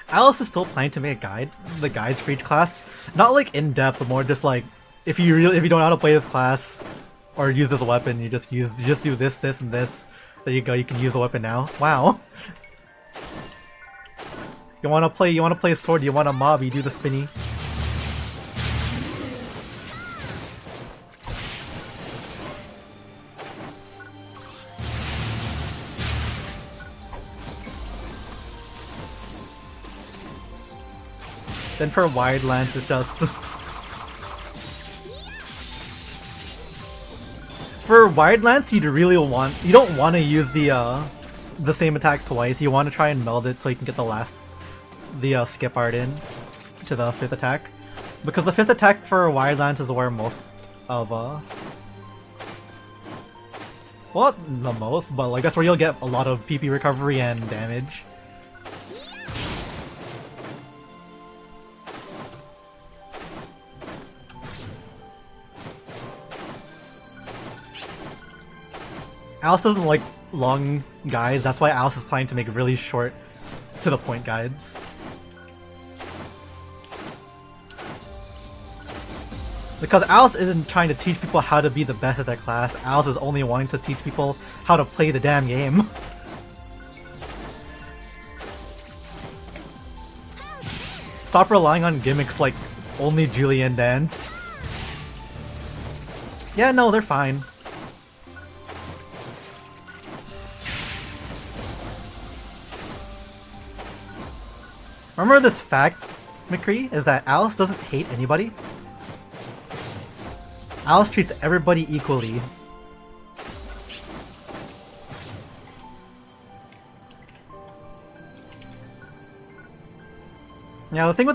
Alice is still planning to make a guide, the guides for each class. Not like in depth, more just like if you don't know how to play this class or use this weapon, you just do this, this, and this. There you go, you can use the weapon now. Wow. You wanna play sword, you want a mob, you do the spinny. Then for Wide Lance, it just For Wired Lance, you don't want to use the same attack twice. You want to try and meld it so you can get the skip art in to the 5th attack, because the 5th attack for Wired Lance is where most of well, not the most, but like that's where you'll get a lot of PP recovery and damage. Alice doesn't like long guides, that's why Alice is planning to make really short, to the point guides. Because Alice isn't trying to teach people how to be the best at their class, Alice is only wanting to teach people how to play the damn game. Stop relying on gimmicks like only Julian dance. Yeah, no, they're fine. Remember this fact, McCree, is that Alice doesn't hate anybody. Alice treats everybody equally. Yeah, the thing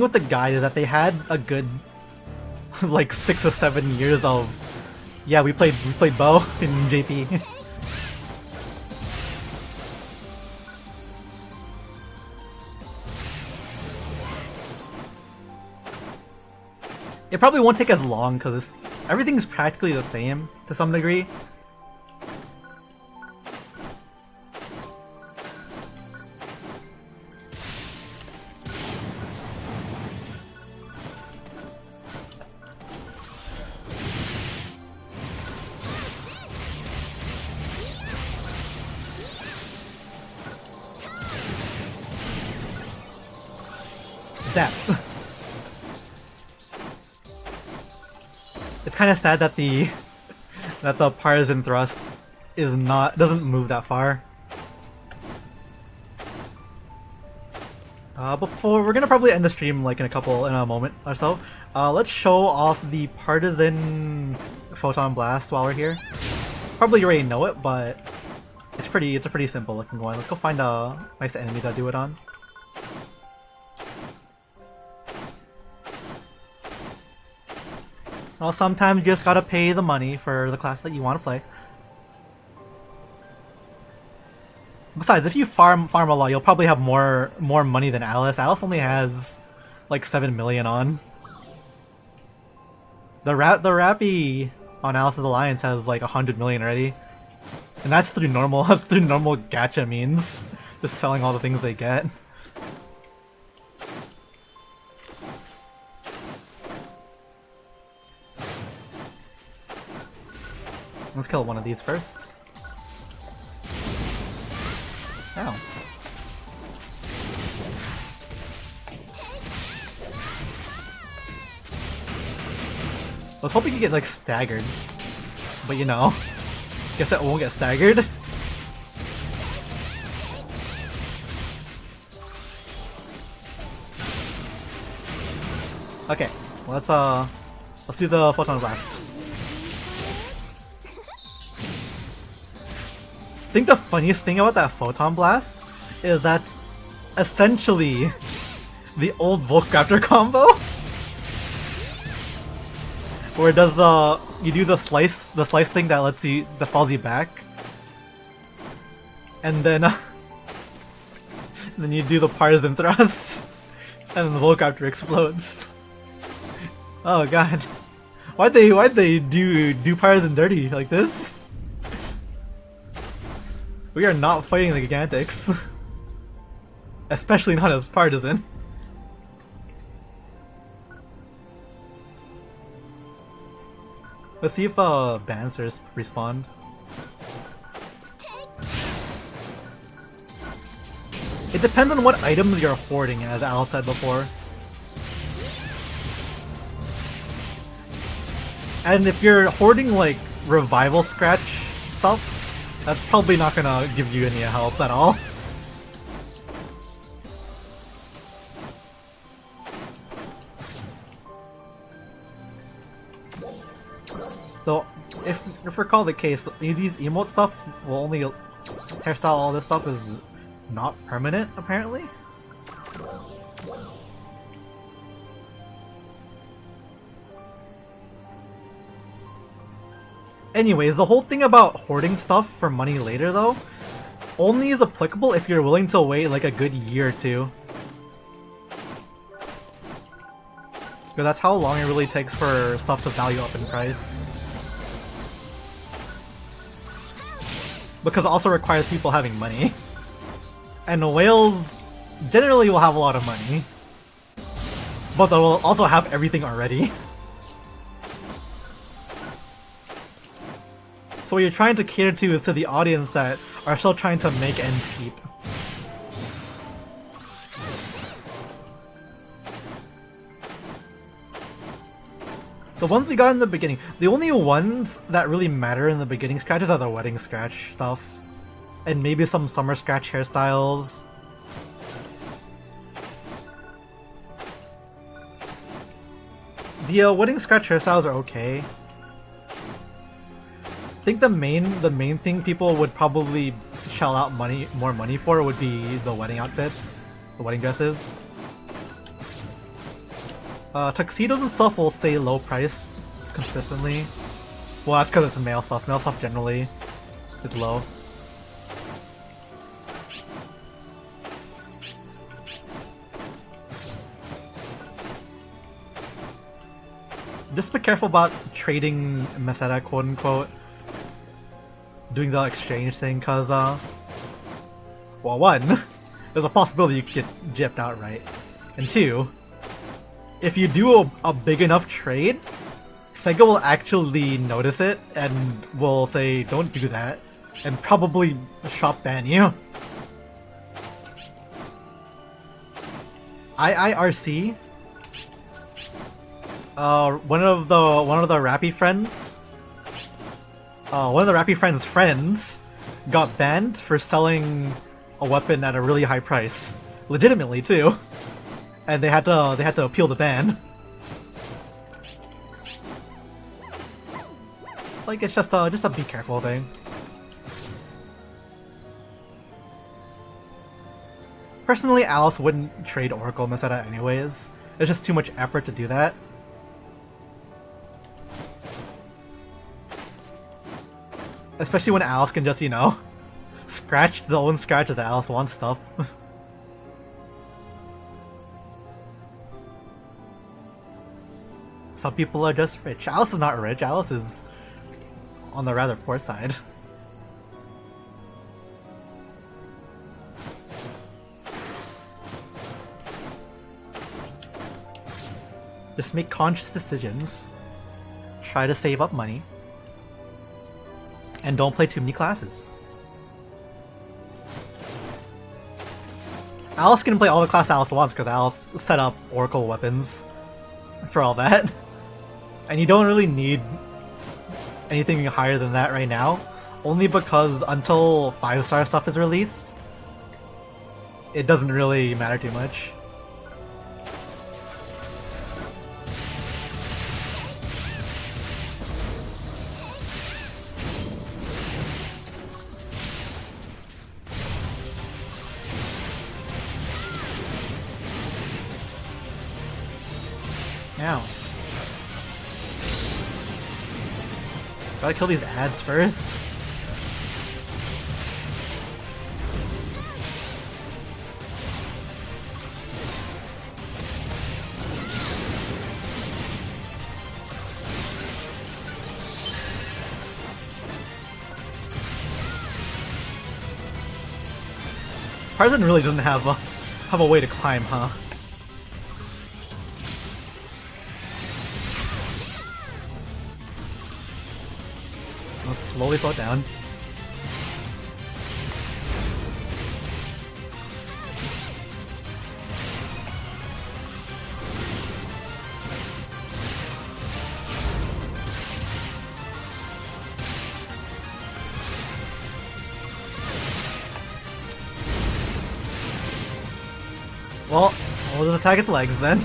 with the guide is that they had a good like 6 or 7 years of yeah, we played Bo in JP. It probably won't take as long because everything's practically the same to some degree. Zap. It's kind of sad that the partisan thrust doesn't move that far. Before we're gonna probably end the stream like in a moment or so. Let's show off the partisan photon blast while we're here. Probably you already know it, but it's a pretty simple looking one. Let's go find a nice enemy to do it on. Well, sometimes you just gotta pay the money for the class that you want to play. Besides, if you farm a lot, you'll probably have more money than Alice. Alice only has like 7 million on. The Rappy on Alice's Alliance has like 100 million already, and that's through normal gacha means, just selling all the things they get. Let's kill one of these first. Ow. I was hoping you get like staggered, but you know, guess it won't get staggered. Okay, let's do the photon blast. I think the funniest thing about that photon blast is that's essentially the old Volcraptor combo, where it does you do the slice thing that falls you back, and then then you do the partisan thrust, and then the Volcraptor explodes. Oh god, why'd they do partisan dirty like this? We are not fighting the Gigantics. Especially not as partisan. Let's see if Bansers respawn. It depends on what items you're hoarding, as Al said before. And if you're hoarding like revival scratch stuff, that's probably not gonna give you any help at all. So if recall the case, these emote stuff will only hairstyle. All this stuff is not permanent, apparently. Anyways, the whole thing about hoarding stuff for money later, though, only is applicable if you're willing to wait like a good year or two. Because that's how long it really takes for stuff to value up in price. Because it also requires people having money. And whales generally will have a lot of money. But they will also have everything already. So what you're trying to cater to is to the audience that are still trying to make ends keep. The ones we got in the beginning, the only ones that really matter in the beginning scratches are the wedding scratch stuff. And maybe some summer scratch hairstyles. The wedding scratch hairstyles are okay. I think the main thing people would probably shell out more money for would be the wedding outfits, the wedding dresses. Tuxedos and stuff will stay low price consistently. Well, that's because it's male stuff. Male stuff generally is low. Just be careful about trading Meseta, quote unquote. Doing the exchange thing, cause well, one, there's a possibility you could get gypped outright, and two, if you do a big enough trade, Sega will actually notice it and will say, don't do that, and probably shop ban you. IIRC, one of the Rappy friends, one of the Rappy friends got banned for selling a weapon at a really high price, legitimately too, and they had to appeal the ban. It's like it's just a be careful thing. Personally, Alice wouldn't trade Oracle Meseta anyways. It's just too much effort to do that. Especially when Alice can just, you know, scratch the own scratch that Alice wants stuff. Some people are just rich. Alice is not rich. Alice is on the rather poor side. Just make conscious decisions. Try to save up money. And don't play too many classes. Alice can play all the class Alice wants because Alice set up Oracle weapons for all that. And you don't really need anything higher than that right now. Only because until 5-star stuff is released, it doesn't really matter too much. Now, gotta kill these ads first. Tarzan really doesn't have a way to climb, huh? I'll slowly slow it down. Well, we'll just attack its legs then.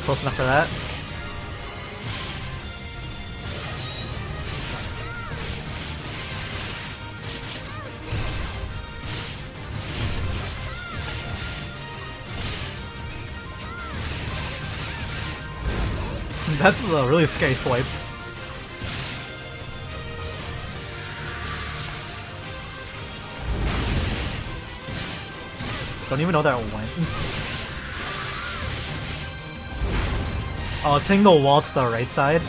close enough for that. That's a really scary swipe. Don't even know that went. Oh, it's hitting the wall to the right side.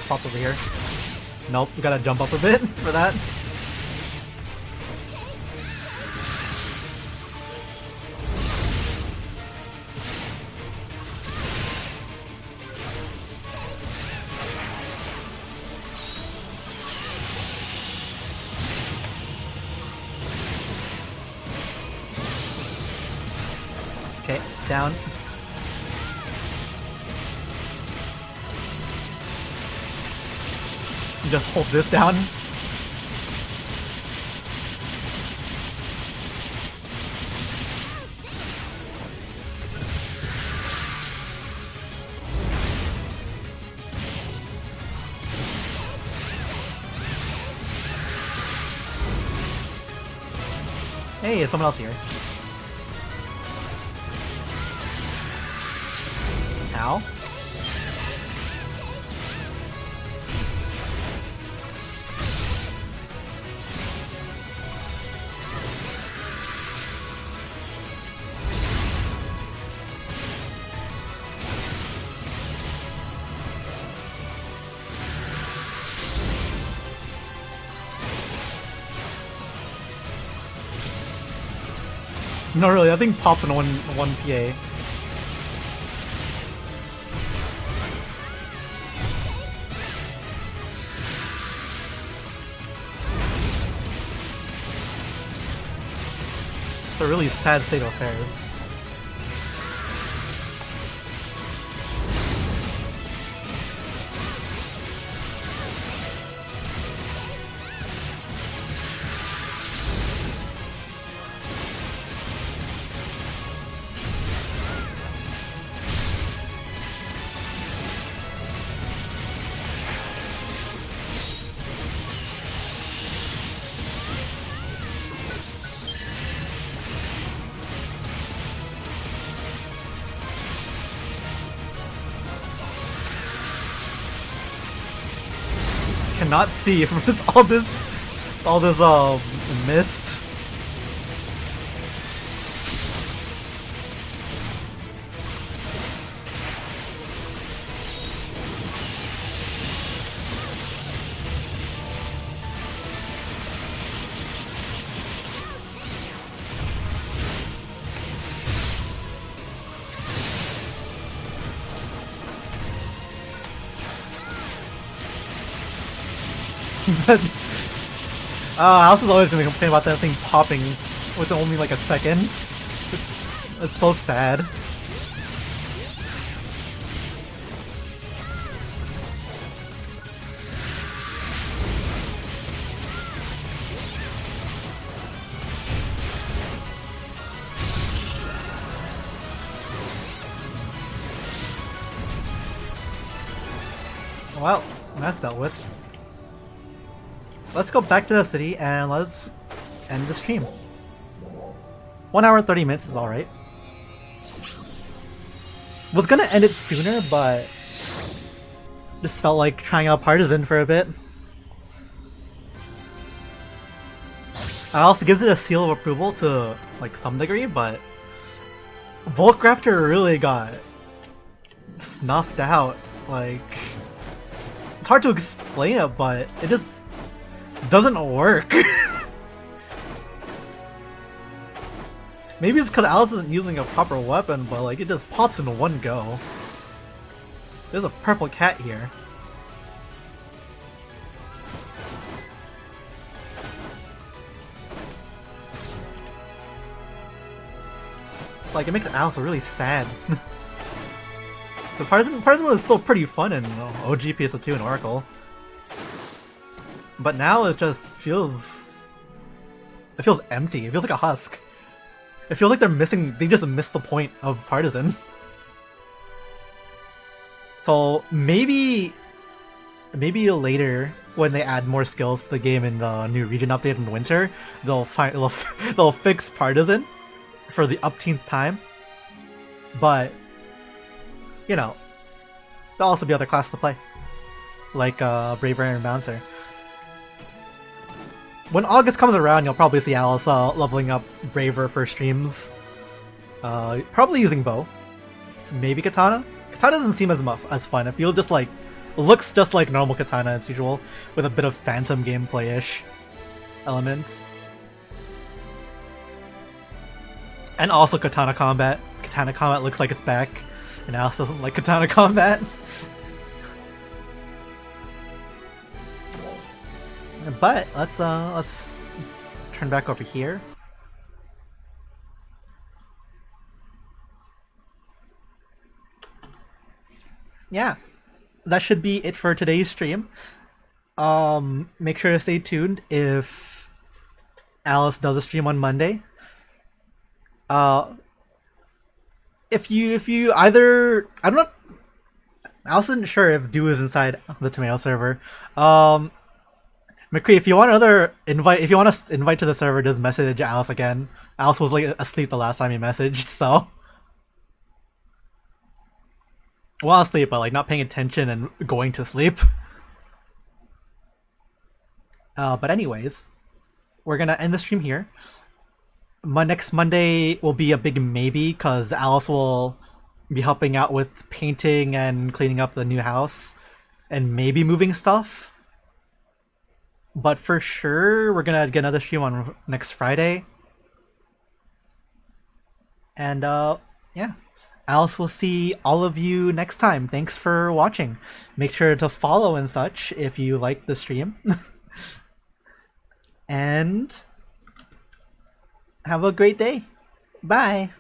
Pop over here. Nope, we gotta jump up a bit for that. Okay, down. Just hold this down. Hey, is someone else here? Ow. No, really, I think pops in one PA. It's a really sad state of affairs. Cannot see with all this mist. House is always gonna complain about that thing popping with only like a second. It's so sad. Well, that's dealt with. Let's go back to the city and let's end the stream. 1 hour and 30 minutes is alright. Was gonna end it sooner, but just felt like trying out Partisan for a bit. It also gives it a seal of approval to like some degree, but Volkrafter really got snuffed out. Like, it's hard to explain it, but it just doesn't work. Maybe it's because Alice isn't using a proper weapon, but like it just pops in one go. There's a purple cat here. Like, it makes Alice really sad. The Partisan was still pretty fun in OG PS2 and Oracle. But now it just feels... It feels empty. It feels like a husk. It feels like they just missed the point of Partisan. So maybe later, when they add more skills to the game in the new region update in winter, they'll fix Partisan for the upteenth time. But you know, there'll also be other classes to play, like Braver and Bouncer. When August comes around, you'll probably see Alice leveling up Braver for streams. Probably using bow, maybe Katana. Katana doesn't seem as fun. It feels just like looks just like normal Katana as usual, with a bit of Phantom gameplay-ish elements. And also Katana Combat. Katana Combat looks like it's back, and Alice doesn't like Katana Combat. But let's turn back over here. Yeah, that should be it for today's stream. Make sure to stay tuned if Alice does a stream on Monday. If you either, I don't know, Alice isn't sure if Do is inside the Tomato server. McCree, if you want another invite, if you want to invite to the server, just message Alice again. Alice was like asleep the last time he messaged, so. Well, asleep, but like not paying attention and going to sleep. But anyways, we're gonna end the stream here. Next Monday will be a big maybe, because Alice will be helping out with painting and cleaning up the new house, and maybe moving stuff. But for sure, we're gonna get another stream on next Friday. And yeah, Alice will see all of you next time. Thanks for watching. Make sure to follow and such if you like the stream. And have a great day. Bye.